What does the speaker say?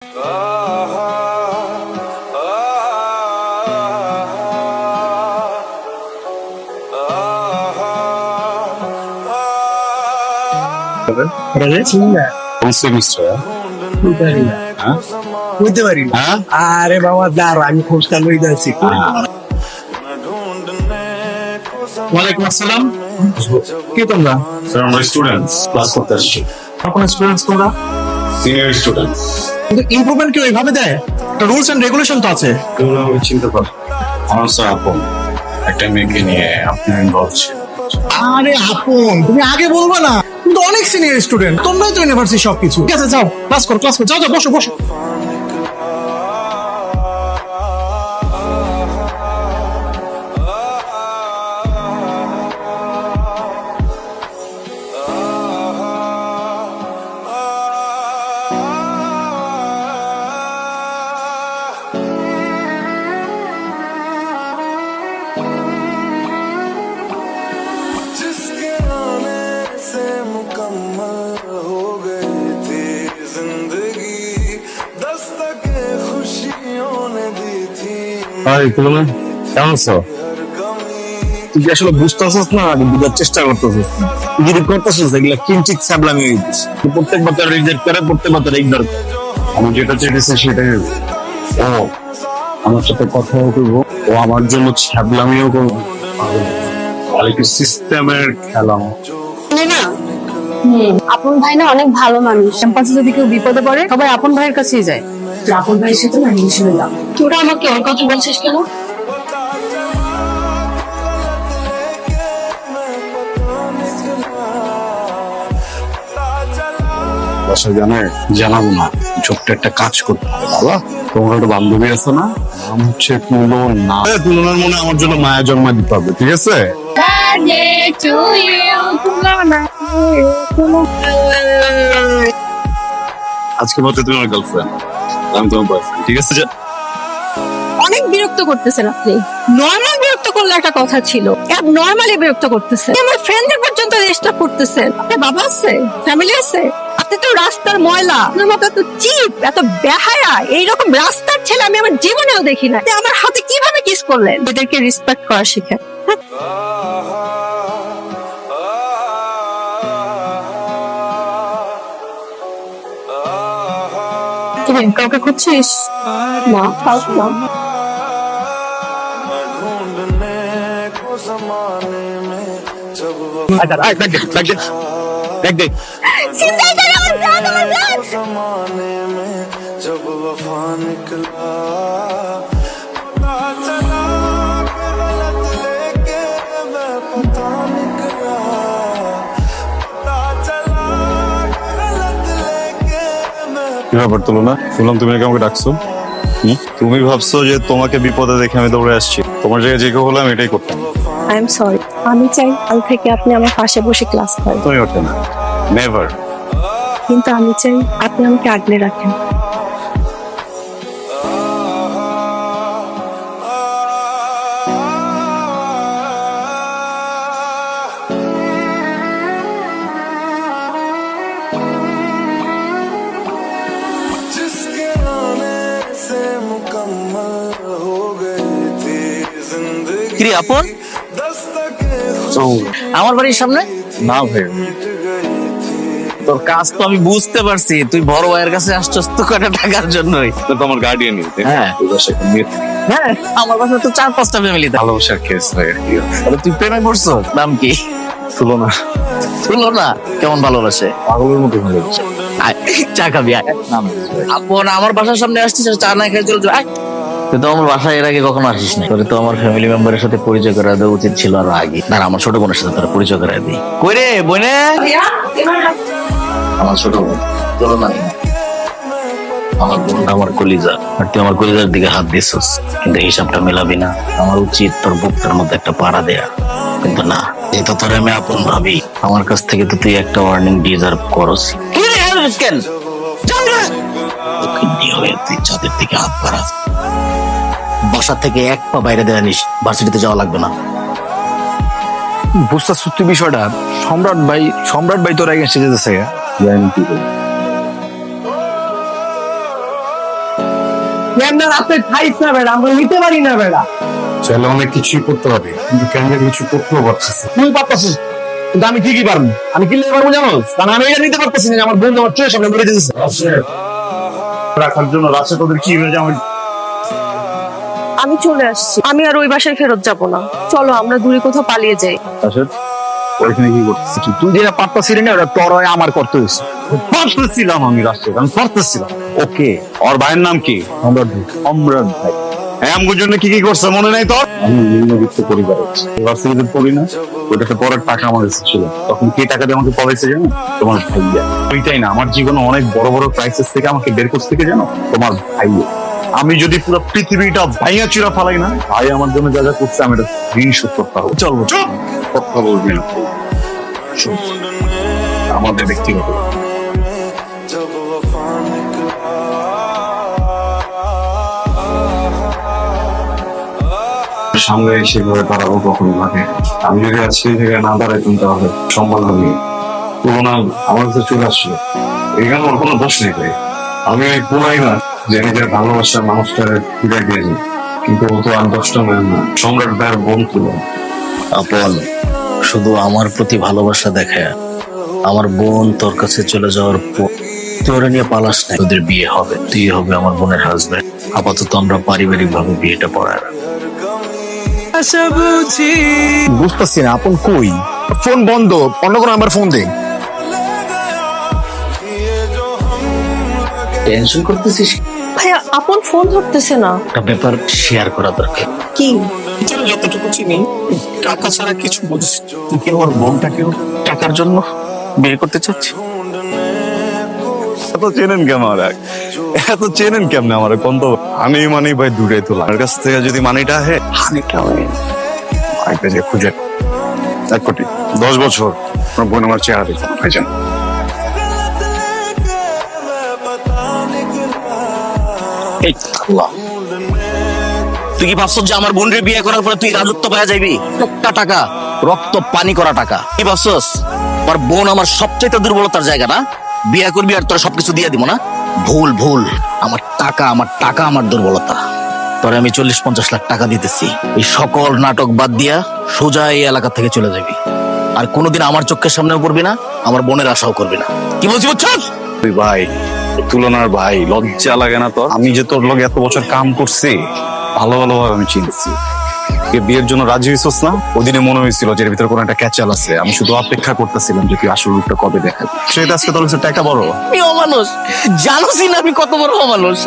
আরে বাবা দাঁড়া, আমি খোঁজটা লই যাচ্ছি। ওয়ালাইকুম আসসালাম। কি তোমরা? আমরা স্টুডেন্টস, ক্লাস করতে আসছি। কোন স্টুডেন্টস তোমরা? Senior students. কিন্তু ইমপ্রুভমেন্ট কি ওইভাবে দেয়? একটা রুলস এন্ড রেগুলেশন তো আছে। তোমরা আমি চিন্তা কর। আমার স্যার আপন একটা মেয়েকে নিয়ে আপনি ইনভলভ ছিল। আরে আপন, তুমি আগে বলবা না? তুমি তো অনেক সিনিয়র স্টুডেন্ট, তোমরাই তো ইউনিভার্সিটি সবকিছু। ঠিক আছে, যাও ক্লাস করো, যাও যাও, বসো বসো। जिसके आने से मुकम्मल हो गई थी जिंदगी, दस्तक खुशियों ने दी थी হাই তুলনা, কেমন আছো? हर कमी। তুই কি আসলে বুঝতেছিস না, আমি বুঝার চেষ্টা করতেছিস না। তুই যদি করতেছিস এগুলা কিঞ্চিত সাবলামি হয়ে গেছিস। তুই প্রত্যেকবার তার রিজেক্ট করে, প্রত্যেকবার তার ইগনোর করে। আমি যেটা চেয়েছি সেটাই হবে। ও আমার সাথে কথাও করবো, ও আমার জন্য ছাবলামিও করবো। কোয়ালিটি সিস্টেমের খেলা। না আপন ভাই না অনেক ভালো মানুষ। ক্যাম্পাসে যদি কেউ বিপদে পড়ে সবাই আপন ভাইয়ের কাছেই যায়। আপন ভাইয়ের সাথে না মিশে নিলাম। তোরা আমাকে ওর কথা বলছিস কেন? বাসা জানাবো না, ছোট্ট একটা কাজ করতে হবে। বাবা তোমার একটা বান্ধবী আছে না, নাম হচ্ছে তুলনা। তুলনার মনে আমার জন্য মায়া জন্মা দিতে হবে, ঠিক আছে? আজকে বলতে তুমি আমার গার্লফ্রেন্ড, আমি তোমার বয়ফ্রেন্ড, ঠিক আছে? অনেক বিরক্ত করতেছেন আপনি। নর্মাল বিরক্ত করলে একটা কথা ছিল, নর্মালি বিরক্ত করতেছেন। আমার ফ্রেন্ডদের পর্যন্ত ডিস্টার্ব করতেছেন। আপনার বাবা আছে, ফ্যামিলি আছে? আপনি তো রাস্তার ময়লা। আপনার মতো এত চিপ, এত বেহায়া, এইরকম রাস্তার ছেলে আমি আমার জীবনেও দেখি না। আপনি আমার হাতে কিভাবে কিস করলেন? এদেরকে রেসপেক্ট করা শিখেন। কাউকে খুঁজছিস? না, কাউকে না। ढूंढने को जमाने में जब जमाने में जब वफा निकला, पता चला कि गलत लेके मैं पता निकला, पता चला कि गलत लेके मैं। কি ব্যাপার তুলনা, শুনলাম তুমি নাকি আমাকে ডাকছো। তুমি ভাবছো যে তোমাকে বিপদে দেখে আমি দৌড়ে আসছি? তোমার জায়গায় যে কেউ হলে আমি এটাই করতাম। I am sorry. আমি চাই কাল থেকে আপনি আমার পাশে বসে ক্লাস করেন, তুমি ওঠে না, নেভার। কিন্তু আমি চাই আপনি আমাকে আগলে রাখেন। जिसके आने से मुकम्मल हो गई थी जिंदगी, কিরে আপন, दस्तक আমার বাড়ির সামনে? না ভাই, मिट गई थी। তোর কাজ তো আমি বুঝতে পারছি, তুই বড় ভাইয়ের কাছে আসছস তো কটা টাকার জন্যই। তো তোমার গার্ডিয়ান। হ্যাঁ হ্যাঁ, আমার কাছে তো 4-5টা ফ্যামিলি। ভালোবাসার কেস ভাই। তুই প্রেমে পড়ছো? নাম কি? তুলনা তুলনা কেমন ভালোবাসে? পাগলের মতো ভালোবাসে। আয়, চা খাবি আয়। আপন আমার বাসার সামনে আসছিস, চা না খেয়ে চলে যা। আয়। তুই তো আমার বাসায় এর আগে কখনো আসিস না। তোর তো আমার ফ্যামিলি মেম্বারের সাথে পরিচয় করা দেওয়া উচিত ছিল আরো আগে। না, আমার ছোট বোনের সাথে তোর পরিচয় করা দিই। কই রে বইনে? আমার ছোট বোন তুলনা। আমার বোনটা আমার কলিজা, আর তুই আমার কলিজার দিকে হাত দিছিস, কিন্তু হিসাবটা মেলাবি না। আমার উচিত তোর বুকটার মধ্যে একটা পাড়া দেয়া, কিন্তু না, যেহেতু তোর আমি আপন ভাবি, আমার কাছ থেকে তো তুই একটা ওয়ার্নিং ডিজার্ভ করস। কি রে কেন তুই চাঁদের দিকে হাত বাড়াস? বাসা থেকে এক পা বাইরে দেওয়া নিস, ভার্সিটিতে যাওয়া লাগবে না। বুঝতেছ তুই বিষয়টা? সম্রাট ভাই তোর আগে এসে যেতেছে। ক্যামেরা রাতে খাইছ না বেড়া, আমরা নিতে পারি না বেড়া। চাইলে অনেক কিছুই করতে হবে, কিন্তু কেন কিছু করতেও পারতেছে। তুই পারতাছিস, কিন্তু আমি ঠিকই পারবো। আমি কি লেগে পারবো জানো? কারণ আমি এটা নিতে পারতেছি না যে আমার বন্ধু আমার চোখের সামনে মরে যেতেছে। রাখার জন্য রাশে তোদের কি হয়ে যাবে? আমি চলে আসছি, আমি আর ওই বাসায় ফেরত যাব না। চলো আমরা দূরে কোথাও পালিয়ে যাই। ওইখানে কি করতেছিস? তুই যেটা পারতাছিলি না ওটা তোর হয়ে আমার করতে হয়েছে। পারতেছিলাম আমি রাষ্ট্রে, আমি পারতেছিলাম। ওকে, ওর ভাইয়ের নাম কি? সম্রাট ভাই। হ্যাঁ, আমগুর জন্য কি কি করছে মনে নাই তোর? আমি নিম্নবিত্ত পরিবারে ইউনিভার্সিটিতে পড়ি না, ওইটাতে পরের টাকা আমার কাছে ছিল। তখন কি টাকা দিয়ে আমাকে পড়াইছে জানো? তোমার ভাইয়া। ওইটাই না, আমার জীবনে অনেক বড় বড় ক্রাইসিস থেকে আমাকে বের করতে থেকে জানো? তোমার ভাইয়া। আমি যদি পুরো পৃথিবীটা ভাইয়া চিরা ফালাই না, ভাই আমার জন্য যা যা করছে আমি এটা ঋণ শোধ করতে হবে। চলবো, চল, কথা বলবি না। শোন, আমাদের ব্যক্তিগত जब वफा निकला সামনে সেভাবে দাঁড়াবো কখনো লাগে। আমি যদি আজকে এই জায়গায় না দাঁড়াইতাম তাহলে সম্মান হবে তুলনা আমার কাছে চলে আসলো। এখানে ওর কোনো দোষ নেই ভাই। আমি ওই কোনাই না যে নিজের ভালোবাসার মানুষটার ফিরে দিয়েছি, কিন্তু ও তো আর দশটা মেয়ে না, সম্রাট ভাইয়ের বোন ছিল। আপন শুধু আমার প্রতি ভালোবাসা দেখে আমার বোন তোর কাছে চলে যাওয়ার পর তোরে নিয়ে পালাস না। তোদের বিয়ে হবে, তুই হবে আমার বোনের হাজবেন্ড। আপাতত আমরা পারিবারিক ভাবে বিয়েটা পড়ায় রাখবো। বুঝতেছি না আপন কই? ফোন বন্ধ, অন্য কোনো নাম্বার ফোন দে। টেনশন করতেছিস? ভাইয়া আপন ফোন ধরতেছে না। একটা ব্যাপার শেয়ার করা দরকার। কি? যতটুকু চিনি টাকা ছাড়া কিছু বুঝিস। তুই কি আমার বোনটাকেও টাকার জন্য বিয়ে করতে চাচ্ছিস? এত চেনেন কেমন আমার? এত চেনেন কেমনে আমার? কোন তো আমি মানি ভাই দূরে তোলা আমার কাছ থেকে যদি মানিটা আহে, হানিটা হয় একটা যে খুঁজে 1 কোটি 10 বছর আমার বোন আমার চেহারা দেখো ভাইজান। এই আল্লাহ, তুই কি ভাবছ যে আমার বোনের বিয়ে করার পরে তুই রাজত্ব পাওয়া যাবি? একটা টাকা রক্ত পানি করা টাকা। কি ভাবছস আমার বোন আমার সবচেয়ে দুর্বলতার জায়গা না? বিয়ে করবি আর তোরা সবকিছু দিয়ে দিব না? ভুল ভুল, আমার টাকা আমার দুর্বলতা। তোরে আমি 40-50 লাখ টাকা দিতেছি, এই সকল নাটক বাদ দিয়া সোজা এই এলাকা থেকে চলে যাবি। আর কোনোদিন আমার চোখের সামনেও করবি না, আমার বোনের আশাও করবি না। কি বলছি বুঝছস? তুই ভাই তুলনার ভাই, লজ্জা লাগে না তোর? আমি যে তোর লগে এত বছর কাম করছি, ভালো ভালোভাবে আমি চিনছি। তুই বিয়ের জন্য রাজি হইছস না? ওই দিনে মনে হয়েছিল যে এর ভিতরে কোনো একটা ক্যাচাল আছে। আমি শুধু অপেক্ষা করতেছিলাম যে তুই আসল রূপটা কবে দেখাবি। সেটা আজকে তোর কাছে টাকা বড়। আমি অমানুষ, জানোসই না আমি কত বড় অমানুষ।